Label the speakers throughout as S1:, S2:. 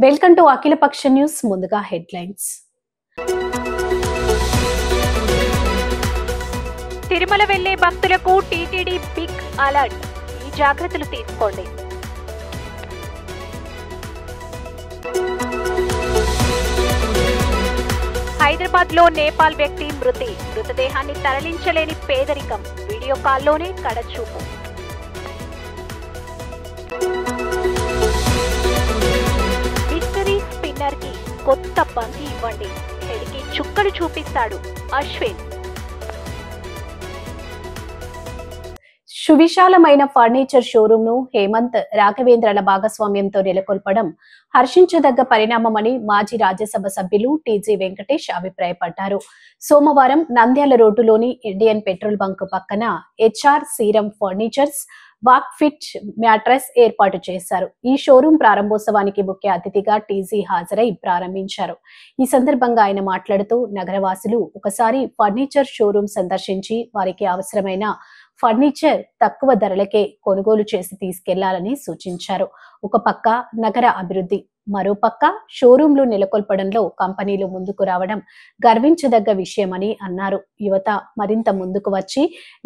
S1: Welcome to అఖిలపక్ష news. ముందుగా headlines.
S2: Tirumala వెళ్లే భక్తులకు టీటీడీ బిగ్ అలర్ట్. ఈ జాగ్రత్తలు తీసుకోండి. హైదరాబాద్ లో నేపాల్ వ్యక్తి మృతదేహాన్ని తరలించలేని పేదరికం. వీడియో కాల్లోనే కడచూపు. మిస్టరీ స్పిన్నర్ కి కొత్త బంతి ఇవ్వండి. హెడ్కి చుక్కలు చూపిస్తాడు అశ్విన్.
S1: సువిశాలమైన ఫర్నిచర్ షోరూమ్ ను హేమంత్ రాఘవేంద్రల భాగస్వామ్యంతో నెలకొల్పడం హర్షించదగ్గ పరిణామమని మాజీ రాజ్యసభ సభ్యులు టీజీ వెంకటేష్ అభిప్రాయపడ్డారు. సోమవారం నంద్యాల రోడ్డులోని ఇండియన్ పెట్రోల్ బంక్ పక్కన HR serum furnitures walk fit mattress ఏర్పాటు చేశారు. ఈ షోరూం ప్రారంభోత్సవానికి ముఖ్య అతిథిగా టీజీ హాజరై ప్రారంభించారు. ఈ సందర్భంగా ఆయన మాట్లాడుతూ నగరవాసులు ఒకసారి ఫర్నిచర్ షోరూం సందర్శించి వారికి అవసరమైన ఫర్నిచర్ తక్కువ ధరలకే కొనుగోలు చేసి తీసుకెళ్లాలని సూచించారు. ఒక పక్క నగర అభివృద్ధి, మరోపక్క షోరూంలు నెలకొల్పడంలో కంపెనీలు ముందుకు రావడం గర్వించదగ్గ విషయమని అన్నారు. యువత మరింత ముందుకు వచ్చి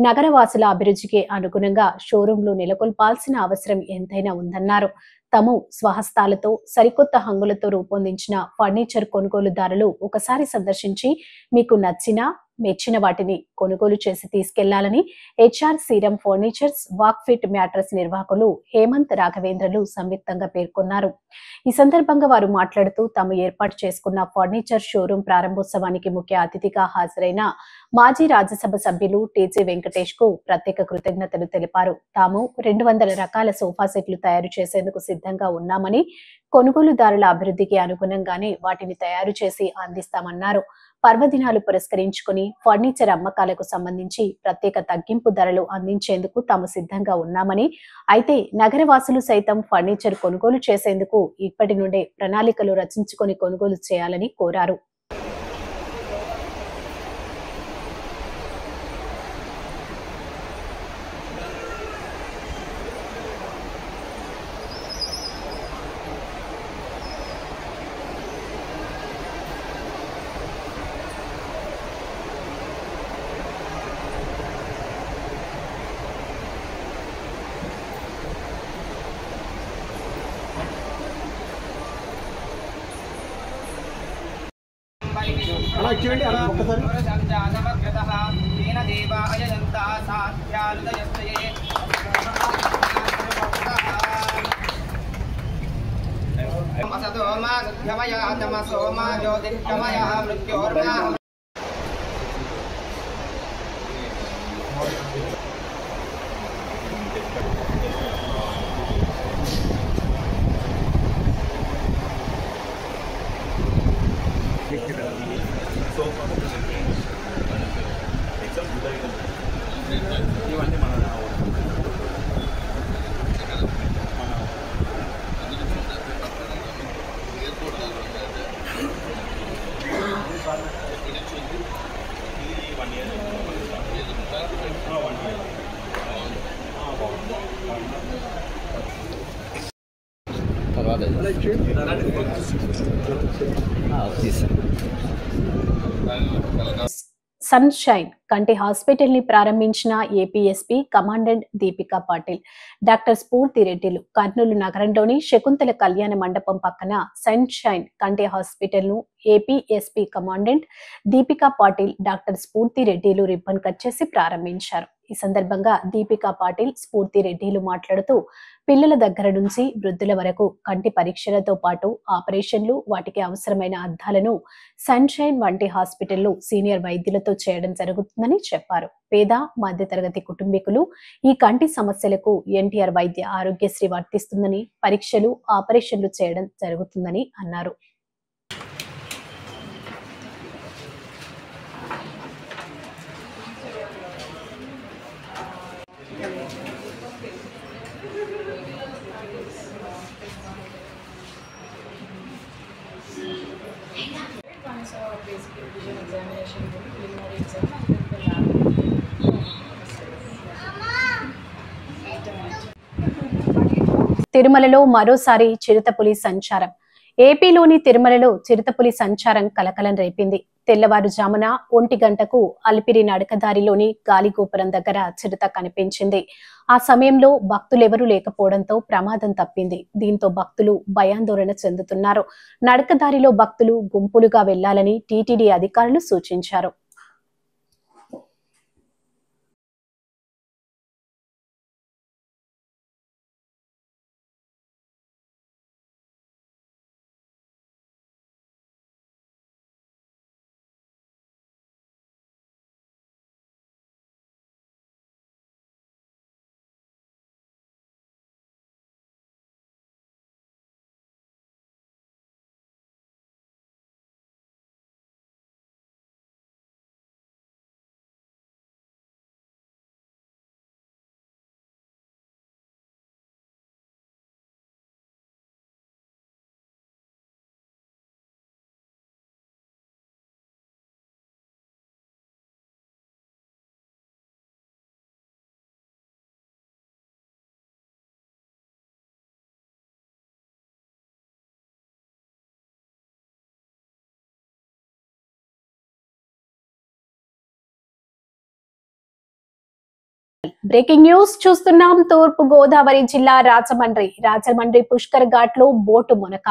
S1: నగరవాసుల అభివృద్ధికి అనుగుణంగా షోరూంలు నెలకొల్పాల్సిన అవసరం ఎంతైనా ఉందన్నారు. తాము స్వహస్తాలతో సరికొత్త హంగులతో రూపొందించిన ఫర్నిచర్ కొనుగోలుదారులు ఒకసారి సందర్శించి మీకు మెచ్చిన వాటిని కొనుగోలు చేసి తీసుకెళ్లాలని HR serum furnitures walk fit mattress నిర్వాహకులు హేమంత్ రాఘవేంద్రలు సంయుక్తంగా పేర్కొన్నారు. ఈ సందర్భంగా వారు మాట్లాడుతూ తాము ఏర్పాటు చేసుకున్న ఫర్నిచర్ షోరూం ప్రారంభోత్సవానికి ముఖ్య అతిథిగా హాజరైన మాజీ రాజ్యసభ సభ్యులు టీజీ వెంకటేష్ కు ప్రత్యేక కృతజ్ఞతలు తెలిపారు. తాము 200 రకాల సోఫా సెట్లు తయారు చేసేందుకు సిద్ధంగా ఉన్నామని, కొనుగోలుదారుల అభివృద్ధికి అనుగుణంగానే వాటిని తయారు చేసి అందిస్తామన్నారు. పర్వదినాలు పురస్కరించుకుని ఫర్నిచర్ అమ్మకాలకు సంబంధించి ప్రత్యేక తగ్గింపు ధరలు అందించేందుకు తాము సిద్ధంగా ఉన్నామని, అయితే నగరవాసులు సైతం ఫర్నిచర్ కొనుగోలు చేసేందుకు ఇప్పటి నుండే ప్రణాళికలు రచించుకొని కొనుగోలు చేయాలని కోరారు. సన్ షైన్ కంటి హాస్పిటల్ ని ప్రారంభించిన APSP commandant Deepika Patil, doctor స్ఫూర్తి రెడ్డిలు కర్నూలు నగరంలోని శకుంతల కళ్యాణ మండపం పక్కన సన్ షైన్ కంటి హాస్పిటల్ ను APSP commandant Deepika Patil, doctor స్ఫూర్తి రెడ్డిలు రిబ్బన్ కట్ చేసి ప్రారంభించారు. ఈ సందర్భంగా దీపికా పాటిల్, స్ఫూర్తి రెడ్డిలు మాట్లాడుతూ పిల్లల దగ్గర నుంచి వృద్ధుల వరకు కంటి పరీక్షలతో పాటు ఆపరేషన్లు, వాటికి అవసరమైన అద్దాలను సన్షైన్ వంటి హాస్పిటల్లో సీనియర్ వైద్యులతో చేయడం జరుగుతుందని చెప్పారు. పేద మధ్యతరగతి కుటుంబీకులు ఈ కంటి సమస్యలకు ఎన్టీఆర్ వైద్య ఆరోగ్యశ్రీ వర్తిస్తుందని, పరీక్షలు, ఆపరేషన్లు చేయడం జరుగుతుందని అన్నారు.
S3: Basic revision examination, preliminary exam, and then the lab.
S1: తిరుమలలో మరోసారి చిరుతపులి సంచారం. ఏపీలోని తిరుమలలో చిరుతపులి సంచారం కలకలం రేపింది. తెల్లవారుజామున 1 గంటకు అలిపిరి నడకదారిలోని గాలిగోపురం దగ్గర చిరుత కనిపించింది. ఆ సమయంలో భక్తులెవరూ లేకపోవడంతో ప్రమాదం తప్పింది. దీంతో భక్తులు భయాందోళన చెందుతున్నారు. నడకదారిలో భక్తులు గుంపులుగా వెళ్లాలని టీటీడీ అధికారులు సూచించారు. బ్రేకింగ్ న్యూస్ చూస్తున్నాం. తూర్పు గోదావరి జిల్లా రాజమండ్రి పుష్కర్ ఘాట్ లో బోటు మునక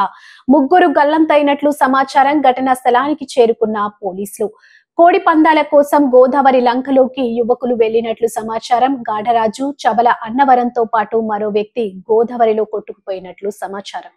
S1: 3 గల్లంతైనట్లు సమాచారం. ఘటనా స్థలానికి చేరుకున్న పోలీసులు కోడి పందాల కోసం గోదావరి లంకలోకి యువకులు వెళ్లినట్లు సమాచారం. గాఢరాజు, చబల అన్నవరంతో పాటు మరో వ్యక్తి గోదావరిలో కొట్టుకుపోయినట్లు సమాచారం.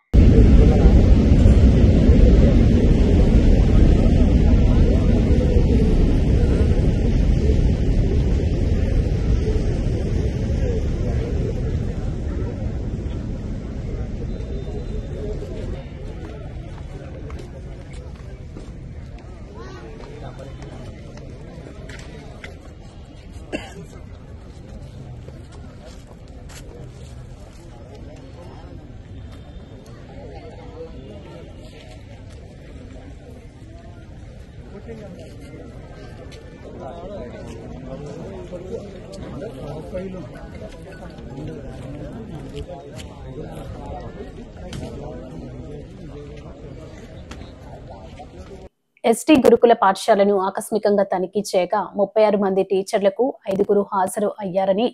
S1: ఎస్టీ గురుకుల పాఠశాలను ఆకస్మికంగా తనిఖీ చేయగా 36 మంది టీచర్లకు 5గురు హాజరు అయ్యారని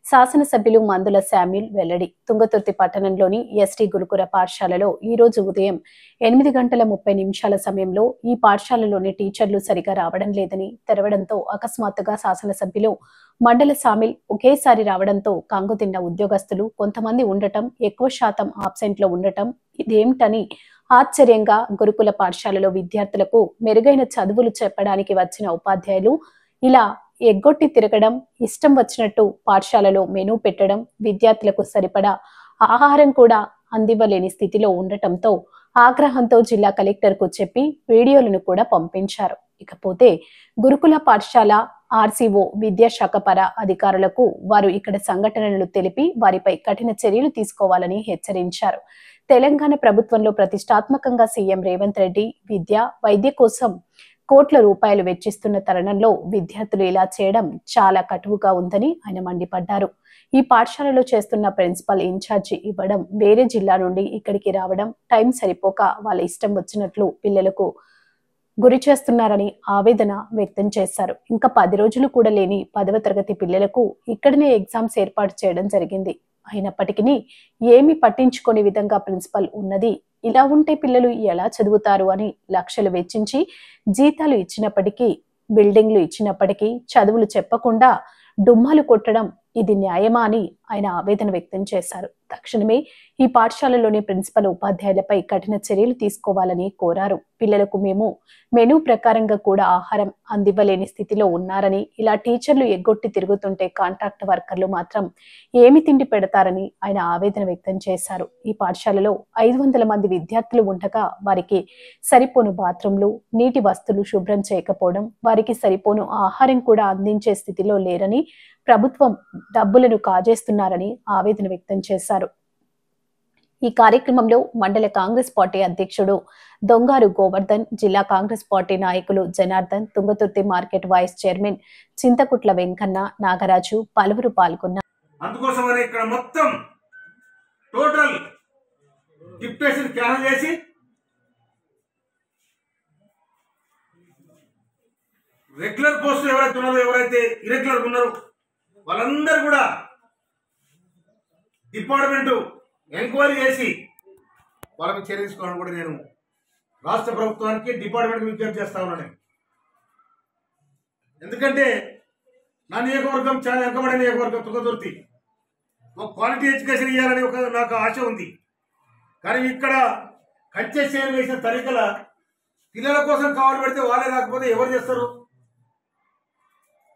S1: శాసనసభ్యులు మందుల శామ్యూల్ వెల్లడి. తుంగతుర్తి పట్టణంలోని ఎస్టీ గురుకుల పాఠశాలలో ఈ రోజు ఉదయం 8:30 సమయంలో ఈ పాఠశాలలోని టీచర్లు సరిగా రావడం లేదని తెరవడంతో అకస్మాత్తుగా శాసనసభ్యులు మండల శామ్యూల్ ఒకేసారి రావడంతో కంగుతిన్న ఉద్యోగస్తులు కొంతమంది ఉండటం, ఎక్కువ శాతం ఆబ్సెంట్ లో ఉండటం ఇదేమిటని ఆశ్చర్యంగా గురుకుల పాఠశాలలో విద్యార్థులకు మెరుగైన చదువులు చెప్పడానికి వచ్చిన ఉపాధ్యాయులు ఇలా ఎగ్గొట్టి తిరగడం, ఇష్టం వచ్చినట్టు పాఠశాలలో మెనూ పెట్టడం, విద్యార్థులకు సరిపడా ఆహారం కూడా అందివ్వలేని స్థితిలో ఉండటంతో ఆగ్రహంతో జిల్లా కలెక్టర్ కు చెప్పి వీడియోలను కూడా పంపించారు. ఇకపోతే గురుకుల పాఠశాల ఆర్సీఓ విద్యాశాఖ పర అధికారులకు వారు ఇక్కడ సంఘటనలు తెలిపి వారిపై కఠిన చర్యలు తీసుకోవాలని హెచ్చరించారు. తెలంగాణ ప్రభుత్వంలో ప్రతిష్టాత్మకంగా సీఎం రేవంత్ రెడ్డి విద్య, వైద్య కోసం కోట్ల రూపాయలు వెచ్చిస్తున్న తరుణంలో విద్యార్థులు ఇలా చేయడం చాలా కటువుగా ఉందని ఆయన మండిపడ్డారు. ఈ పాఠశాలలో చేస్తున్న ప్రిన్సిపల్ ఇన్ఛార్జి ఇవ్వడం, వేరే జిల్లా నుండి ఇక్కడికి రావడం, టైం సరిపోక వాళ్ళ ఇష్టం వచ్చినట్లు పిల్లలకు గురి చేస్తున్నారని ఆవేదన వ్యక్తం చేశారు. ఇంకా 10 రోజులు కూడా లేని 10వ తరగతి పిల్లలకు ఇక్కడనే ఎగ్జామ్స్ ఏర్పాటు చేయడం జరిగింది. అయినప్పటికీ ఏమి పట్టించుకోని విధంగా ప్రిన్సిపల్ ఉన్నది. ఇలా ఉంటే పిల్లలు ఎలా చదువుతారు అని లక్షలు వెచ్చించి జీతాలు ఇచ్చినప్పటికీ, బిల్డింగ్లు ఇచ్చినప్పటికీ చదువులు చెప్పకుండా డుమ్మాలు కొట్టడం ఇది న్యాయమా అని ఆయన ఆవేదన వ్యక్తం చేశారు. తక్షణమే ఈ పాఠశాలలోని ప్రిన్సిపల్ ఉపాధ్యాయులపై కఠిన చర్యలు తీసుకోవాలని కోరారు. పిల్లలకు మేము మెనూ ప్రకారంగా కూడా ఆహారం అందివ్వలేని స్థితిలో ఉన్నారని, ఇలా టీచర్లు ఎగ్గొట్టి తిరుగుతుంటే కాంట్రాక్ట్ వర్కర్లు మాత్రం ఏమి తిండి పెడతారని ఆయన ఆవేదన వ్యక్తం చేశారు. ఈ పాఠశాలలో 500 మంది విద్యార్థులు ఉండగా వారికి సరిపోను బాత్రూంలు, నీటి వస్తువులు శుభ్రం చేయకపోవడం, వారికి సరిపోను ఆహారం కూడా అందించే స్థితిలో లేరని, ప్రభుత్వం డబ్బులను కాజేస్తున్నారని ఆవేదన వ్యక్తం చేశారు. ఈ కార్యక్రమంలో మండల కాంగ్రెస్ పార్టీ అధ్యక్షుడు దొంగారు గోవర్ధన్, జిల్లా కాంగ్రెస్ పార్టీ నాయకులు Janardhan, Thungathurthi market vice chairman Chintakutla Venkanna, Nagaraju పలువురు పాల్గొన్నారు.
S4: అందుకోసమని ఇక్కడ మొత్తం టోటల్ డిప్యుటేషన్ క్యాన్సిల్ చేసి రెగ్యులర్ పోస్టులు ఎవరైతే ఉన్నారో, ఎవరైతే ఇరెగ్యులర్ ఉన్నారో వాళ్ళందరూ కూడా డిపార్ట్మెంటు ఎంక్వైరీ చేసి వాళ్ళకి చర్య తీసుకోవాలని కూడా నేను రాష్ట్ర ప్రభుత్వానికి డిపార్ట్మెంట్కి విజ్ఞప్తి చేస్తా ఉన్నాను. ఎందుకంటే నా నియోజకవర్గం చాలా వెనుకబడిన నియోజకవర్గం తుంగతుర్తి. ఒక క్వాలిటీ ఎడ్యుకేషన్ ఇవ్వాలని నాకు ఆశ ఉంది. కానీ ఇక్కడ కంచె చేరు వేసిన తరికల పిల్లల కోసం కావాలి పెడితే వాళ్ళే రాకపోతే ఎవరు చేస్తారు?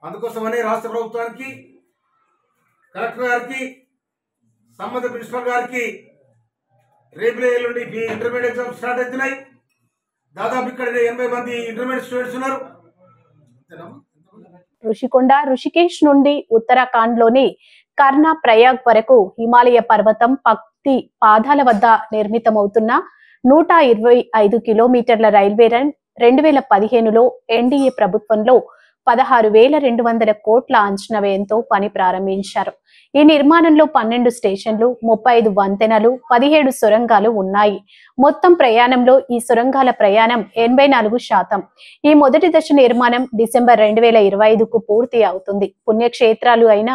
S4: అందుకోసమనే రాష్ట్ర ప్రభుత్వానికి, కలెక్టర్ గారికి, సంబంధిత ప్రిన్సిపల్ గారికి రేపు ఎల్లుండి ఇంటర్మీడియట్ ఎగ్జామ్స్ స్టార్ట్ అవుతున్నాయి. దాదాపు ఇక్కడ 80 మంది ఇంటర్మీడియట్ స్టూడెంట్స్ ఉన్నారు.
S1: ఋషికొండ, ఋషికేశ్ నుండి ఉత్తరాఖండ్ లోని కర్ణ ప్రయాగ్ వరకు హిమాలయ పర్వతం పక్తి పాదాల వద్ద నిర్మితమవుతున్న 125 కిలోమీటర్ల రైల్వే రన్ 2015లో ఎన్డీఏ ప్రభుత్వంలో 16,200 కోట్ల అంచనా వ్యయంతో పని ప్రారంభించారు. ఈ నిర్మాణంలో 12 స్టేషన్లు, 35 వంతెనలు, 17 సొరంగాలు ఉన్నాయి. మొత్తం ప్రయాణంలో ఈ సొరంగాల ప్రయాణం 84%. ఈ మొదటి దశ నిర్మాణం డిసెంబర్ 2025కు పూర్తి అవుతుంది. పుణ్యక్షేత్రాలు అయిన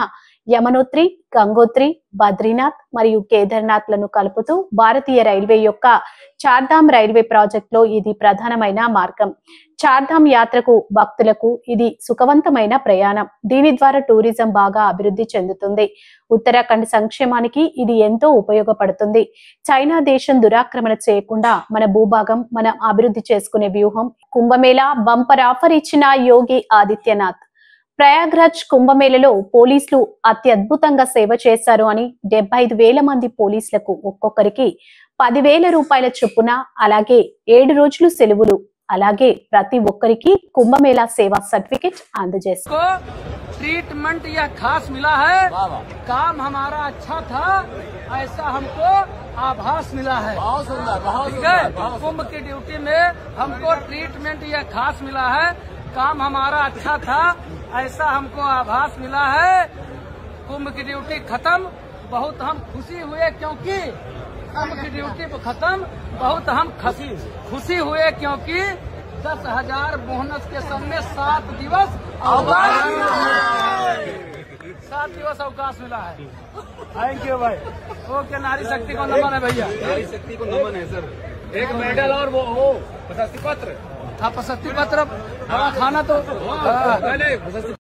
S1: యమునోత్రి, గంగోత్రి, బద్రీనాథ్ మరియు కేదార్నాథ్ లను కలుపుతూ భారతీయ రైల్వే యొక్క చార్ధామ్ రైల్వే ప్రాజెక్ట్ లో ఇది ప్రధానమైన మార్గం. చార్ధామ్ యాత్రకు భక్తులకు ఇది సుఖవంతమైన ప్రయాణం. దీని ద్వారా టూరిజం బాగా అభివృద్ధి చెందుతుంది. ఉత్తరాఖండ్ సంక్షేమానికి ఇది ఎంతో ఉపయోగపడుతుంది. చైనా దేశం దురాక్రమణ చేయకుండా మన భూభాగం మనం అభివృద్ధి చేసుకునే వ్యూహం. కుంభమేళా బంపర్ ఆఫర్ ఇచ్చిన యోగి ఆదిత్యనాథ్. ప్రయాగ్రాజ్ కుంభమేళలో పోలీసులు అత్యద్భుతంగా సేవ చేశారు అని 75,000 మంది పోలీసులకు ఒక్కొక్కరికి 10,000 రూపాయల చొప్పున, అలాగే 7 రోజులు సెలవులు, అలాగే ప్రతి ఒక్కరికి కుంభమేళా సేవా సర్టిఫికెట్ అందజేశారు.
S5: ट्रीटमेंट यह खास मिला है, काम हमारा अच्छा था ऐसा हमको आभास मिला है। ठीक है, कुंभ की ड्यूटी में हमको ट्रीटमेंट यह खास मिला है, काम हमारा अच्छा था ऐसा हमको आभास मिला है। कुंभ की ड्यूटी खत्म, बहुत हम खुशी हुए क्योंकि कुंभ की ड्यूटी खत्म, बहुत हम खुशी हुए क्योंकि 10,000 बोनस के संग में 7 दिवस अवकाश मिला है। थैंक यू भाई। ओके, नारी शक्ति को नमन है भैया, नारी शक्ति को नमन है सर। एक मेडल और वो प्रशस्ति पत्र, हाँ प्रशस्ति पत्र, खाना तो